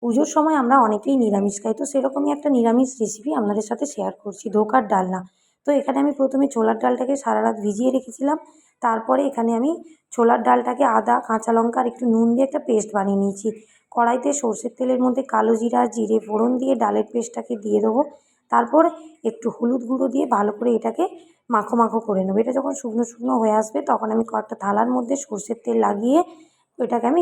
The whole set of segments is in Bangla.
পুজোর সময় আমরা অনেকেই নিরামিষ খাই, তো সেরকমই একটা নিরামিষ রেসিপি আপনাদের সাথে শেয়ার করছি, ধোকার ডালনা। তো এখানে আমি প্রথমে ছোলার ডালটাকে সারা রাত ভিজিয়ে রেখেছিলাম। তারপরে এখানে আমি ছোলার ডালটাকে আদা, কাঁচা লঙ্কা আর একটু নুন দিয়ে একটা পেস্ট বানিয়ে নিয়েছি। কড়াইতে সর্ষের তেলের মধ্যে কালো জিরা, জিরে ফোড়ন দিয়ে ডালের পেস্টটাকে দিয়ে দেবো। তারপর একটু হলুদ গুঁড়ো দিয়ে ভালো করে এটাকে মাখো মাখো করে নেবো। এটা যখন শুকনো শুকনো হয়ে আসবে তখন আমি কয়েকটা থালার মধ্যে সর্ষের তেল লাগিয়ে এটাকে আমি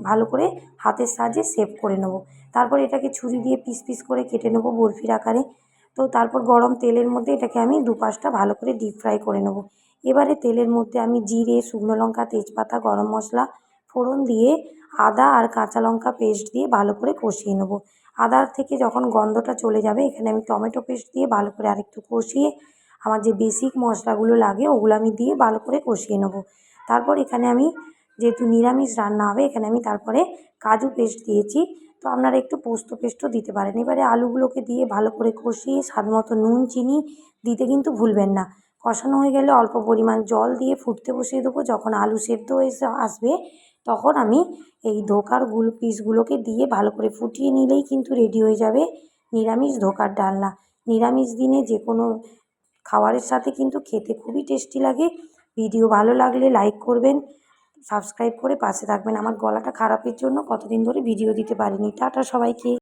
ভালো করে হাতের সাহায্যে শেপ করে নেবো। তারপর এটাকে ছুরি দিয়ে পিস পিস করে কেটে নেবো বরফির আকারে। তো তারপর গরম তেলের মধ্যে এটাকে আমি দুপাশটা ভালো করে ডিপ ফ্রাই করে নেবো। এবারে তেলের মধ্যে আমি জিরে, শুকনো লঙ্কা, তেজপাতা, গরম মশলা ফোড়ন দিয়ে আদা আর কাঁচা লঙ্কা পেস্ট দিয়ে ভালো করে কষিয়ে নেবো। আদার থেকে যখন গন্ধটা চলে যাবে এখানে আমি টমেটো পেস্ট দিয়ে ভালো করে আরেকটু কষিয়ে আমার যে বেসিক মশলাগুলো লাগে ওগুলো আমি দিয়ে ভালো করে কষিয়ে নেবো। তারপর এখানে আমি যেহেতু নিরামিষ রান্না হবে এখানে আমি তারপরে কাজু পেস্ট দিয়েছি। তো আপনারা একটু পোস্ত পেস্টও দিতে পারেন। এবারে আলুগুলোকে দিয়ে ভালো করে কষিয়ে স্বাদ মতো নুন, চিনি দিতে কিন্তু ভুলবেন না। কষানো হয়ে গেলে অল্প পরিমাণ জল দিয়ে ফুটতে বসিয়ে দেবো। যখন আলু সেদ্ধ হয়ে আসবে তখন আমি এই ধোকার পিসগুলোকে দিয়ে ভালো করে ফুটিয়ে নিলেই কিন্তু রেডি হয়ে যাবে নিরামিষ ধোকার ডালনা। নিরামিষ দিনে যে কোনো খাবারের সাথে কিন্তু খেতে খুবই টেস্টি লাগে। ভিডিও ভালো লাগলে লাইক করবেন, সাবস্ক্রাইব করে পাশে থাকবেন। আমার গলাটা খারাপের জন্য কতদিন ধরে ভিডিও দিতে পারিনি। টাটা সবাইকে।